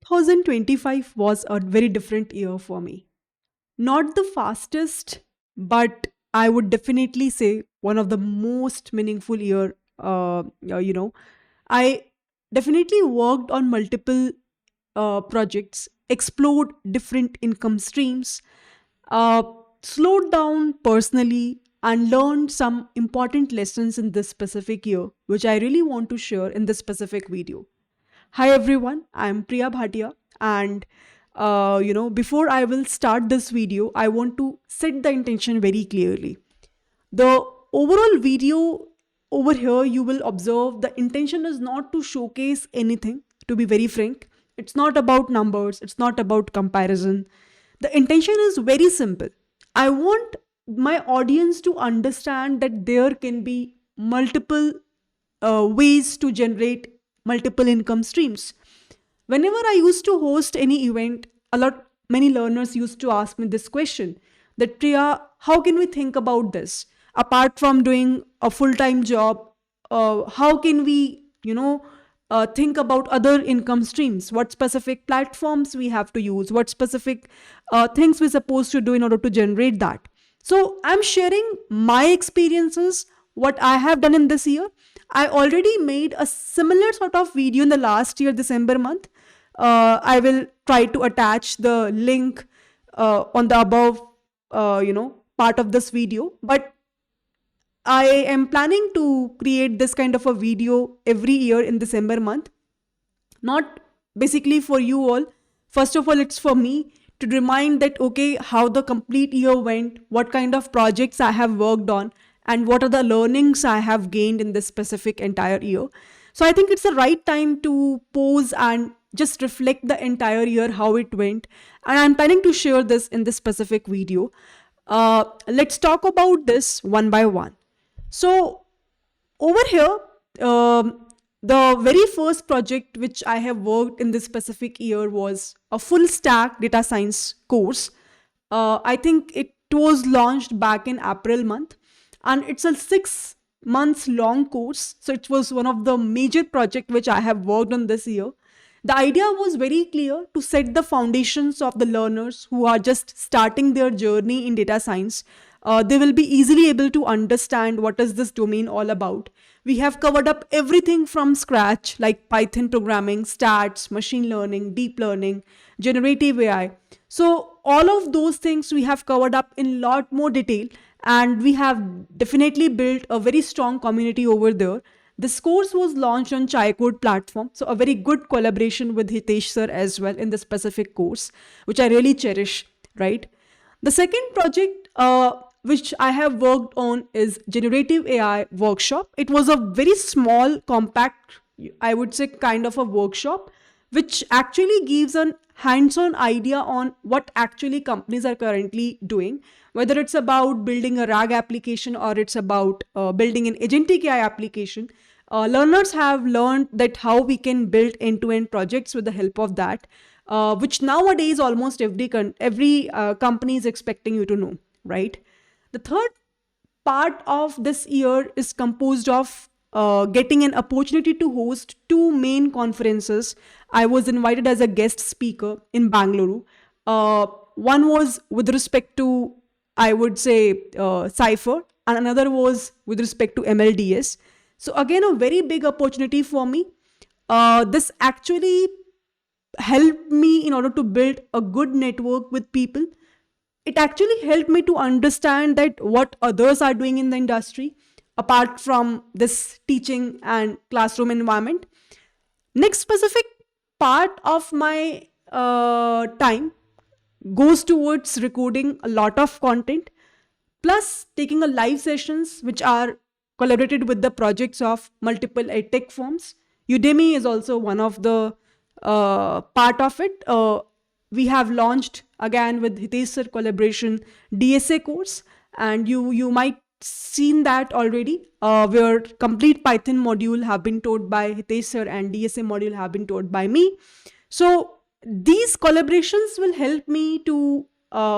2025 was a very different year for me. Not the fastest, but I would definitely say one of the most meaningful year. I definitely worked on multiple projects, explored different income streams, uh, slowed down personally, and learned some important lessons in this specific year, which I really want to share in this specific video. Hi everyone, I'm Priya Bhatia, and before I will start this video, I want to set the intention very clearly. The overall video over here, you will observe the intention is not to showcase anything, to be very frank. It's not about numbers, it's not about comparison. The intention is very simple. I want my audience to understand that there can be multiple ways to generate multiple income streams. Whenever I used to host any event, many learners used to ask me this question, that Priya, how can we think about this? Apart from doing a full-time job, how can we, think about other income streams? What specific platforms we have to use? What specific things we're supposed to do in order to generate that? So I'm sharing my experiences, what I have done in this year. I already made a similar sort of video in the last year, December month. I will try to attach the link on the above, part of this video. But I am planning to create this kind of a video every year in December month. Not basically for you all. First of all, it's for me to remind that, okay, how the complete year went, what kind of projects I have worked on, and what are the learnings I have gained in this specific entire year. So I think it's the right time to pause and just reflect the entire year, how it went. And I'm planning to share this in this specific video. Let's talk about this one by one. So over here, the very first project which I have worked in this specific year was a full stack data science course. I think it was launched back in April month, and it's a 6 months long course. So it was one of the major project which I have worked on this year. The idea was very clear, to set the foundations of the learners who are just starting their journey in data science. They will be easily able to understand what is this domain all about. We have covered up everything from scratch, like Python programming, stats, machine learning, deep learning, generative AI. So all of those things we have covered up in lot more detail, and we have definitely built a very strong community over there. This course was launched on ChaiCode platform, so a very good collaboration with Hitesh sir as well in the specific course, which I really cherish, right? The second project which I have worked on is Generative AI workshop. It was a very small, compact, I would say, kind of a workshop, which actually gives a hands-on idea on what actually companies are currently doing, whether it's about building a RAG application or it's about building an agentic AI application. Learners have learned that how we can build end-to-end projects with the help of that, which nowadays almost every company is expecting you to know, right? The third part of this year is composed of getting an opportunity to host two main conferences. I was invited as a guest speaker in Bangalore. One was with respect to, I would say, Cypher, and another was with respect to MLDS. So again, a very big opportunity for me. This actually helped me in order to build a good network with people. It actually helped me to understand that what others are doing in the industry, apart from this teaching and classroom environment. Next specific part of my time goes towards recording a lot of content, plus taking a live sessions which are collaborated with the projects of multiple edtech firms. Udemy is also one of the part of it. We have launched again with Hitesh sir collaboration DSA course, and you might seen that already, where complete Python module have been taught by Hitesh sir and DSA module have been taught by me. So these collaborations will help me to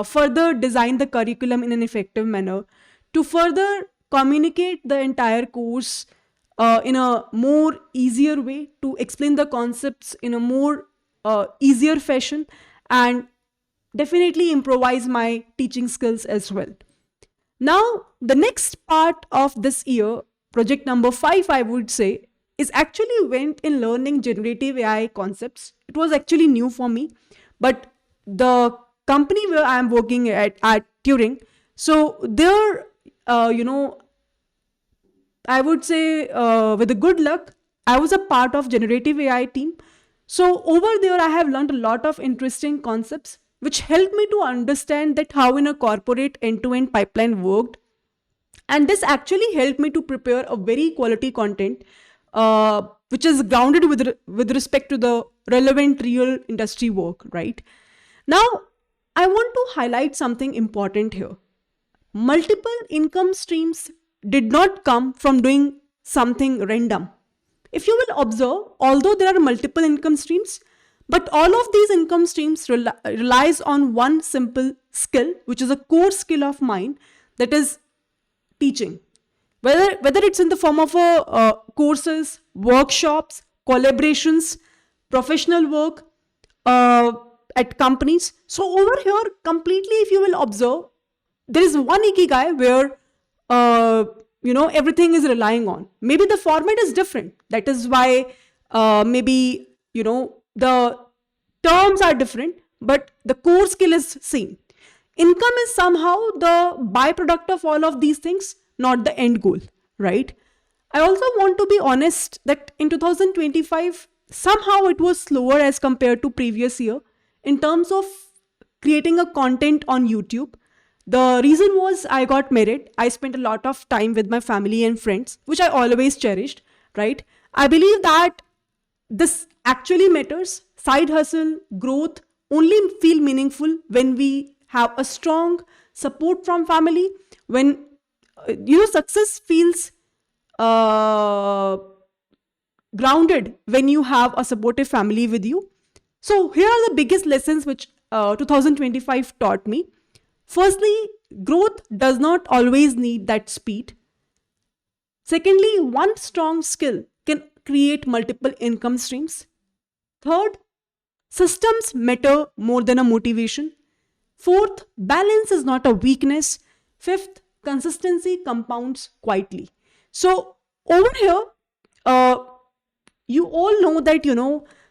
further design the curriculum in an effective manner, to further communicate the entire course in a more easier way, to explain the concepts in a more easier fashion, and definitely improvise my teaching skills as well. Now, the next part of this year, project number 5, I would say, is actually went in learning generative AI concepts. It was actually new for me, but the company where I'm working at Turing, so there, I would say, with a good luck, I was a part of generative AI team. So over there, I have learned a lot of interesting concepts, which helped me to understand that how in a corporate end-to-end pipeline worked. And this actually helped me to prepare a very quality content, which is grounded with respect to the relevant real industry work, right? Now, I want to highlight something important here. Multiple income streams did not come from doing something random. If you will observe, although there are multiple income streams, but all of these income streams relies on one simple skill, which is a core skill of mine, that is teaching. Whether it's in the form of courses, workshops, collaborations, professional work at companies. So over here, completely, if you will observe, there is one ikigai where everything is relying on. Maybe the format is different. That is why maybe the terms are different, but the core skill is same. Income is somehow the byproduct of all of these things, not the end goal, right? I also want to be honest that in 2025, somehow it was slower as compared to previous year in terms of creating a content on YouTube. The reason was I got married. I spent a lot of time with my family and friends, which I always cherished, right? I believe that this actually matters. Side hustle, growth only feel meaningful when we have a strong support from family, when success feels grounded when you have a supportive family with you. So here are the biggest lessons which 2025 taught me. Firstly, growth does not always need that speed. Secondly, one strong skill can create multiple income streams. Third, systems matter more than a motivation. Fourth, balance is not a weakness. Fifth, consistency compounds quietly. So over here, you all know that,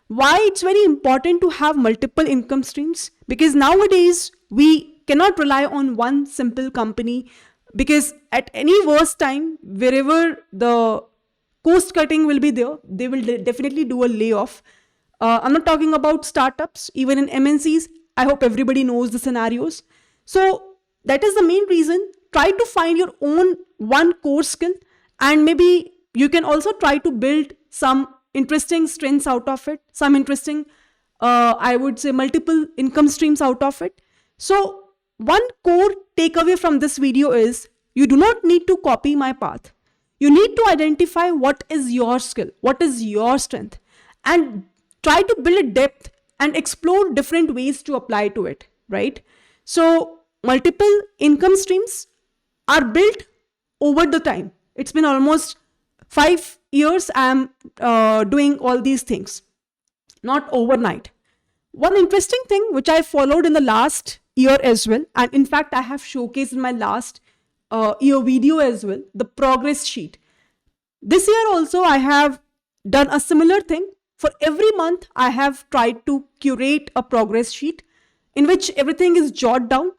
why it's very important to have multiple income streams, because nowadays we cannot rely on one simple company, because at any worst time, wherever the cost cutting will be there, they will definitely do a layoff. I'm not talking about startups, even in MNCs. I hope everybody knows the scenarios. So that is the main reason. Try to find your own one core skill, and maybe you can also try to build some interesting strengths out of it, some interesting, I would say, multiple income streams out of it. So one core takeaway from this video is you do not need to copy my path. You need to identify what is your skill, what is your strength, and try to build a depth and explore different ways to apply to it, right? So multiple income streams are built over the time. It's been almost 5 years I'm doing all these things, not overnight. One interesting thing which I followed in the last year as well, and in fact I have showcased in my last year video as well, the progress sheet. This year also I have done a similar thing. For every month I have tried to curate a progress sheet in which everything is jotted down.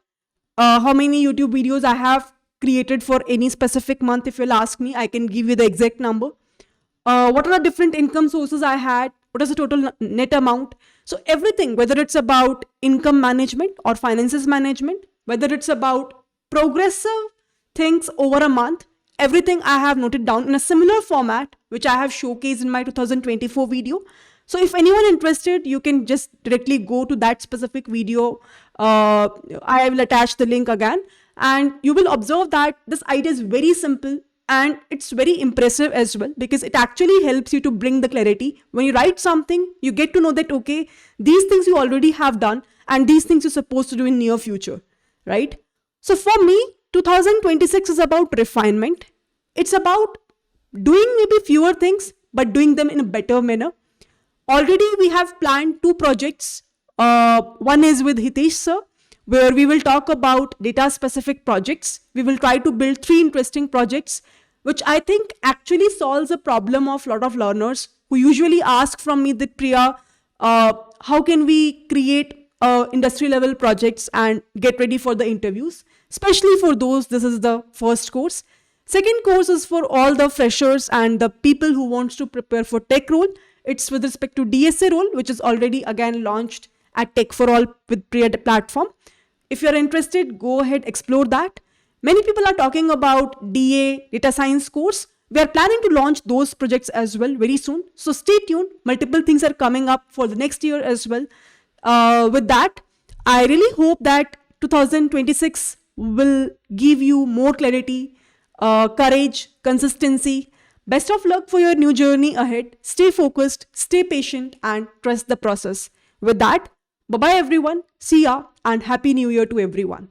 How many YouTube videos I have created for any specific month, if you'll ask me, I can give you the exact number. What are the different income sources I had? What is the total net amount? So everything, whether it's about income management or finances management, whether it's about progressive things over a month, everything I have noted down in a similar format, which I have showcased in my 2024 video. So if anyone interested, you can just directly go to that specific video. I will attach the link again, and you will observe that this idea is very simple and it's very impressive as well, because it actually helps you to bring the clarity. When you write something, you get to know that, okay, these things you already have done and these things you're supposed to do in near future, right? So for me, 2026 is about refinement. It's about doing maybe fewer things, but doing them in a better manner. Already we have planned 2 projects. One is with Hitesh sir, where we will talk about data specific projects. We will try to build 3 interesting projects, which I think actually solves a problem of a lot of learners who usually ask from me that Priya, how can we create industry level projects and get ready for the interviews, especially for those, this is the first course. Second course is for all the freshers and the people who wants to prepare for tech role. It's with respect to DSA role, which is already again launched at Tech for All with Priya platform. If you're interested, go ahead, explore that. Many people are talking about DA, data science course. We are planning to launch those projects as well very soon. So stay tuned. Multiple things are coming up for the next year as well. With that, I really hope that 2026 will give you more clarity, courage, consistency. Best of luck for your new journey ahead. Stay focused, stay patient, and trust the process. With that, bye bye everyone. See ya, and Happy New Year to everyone.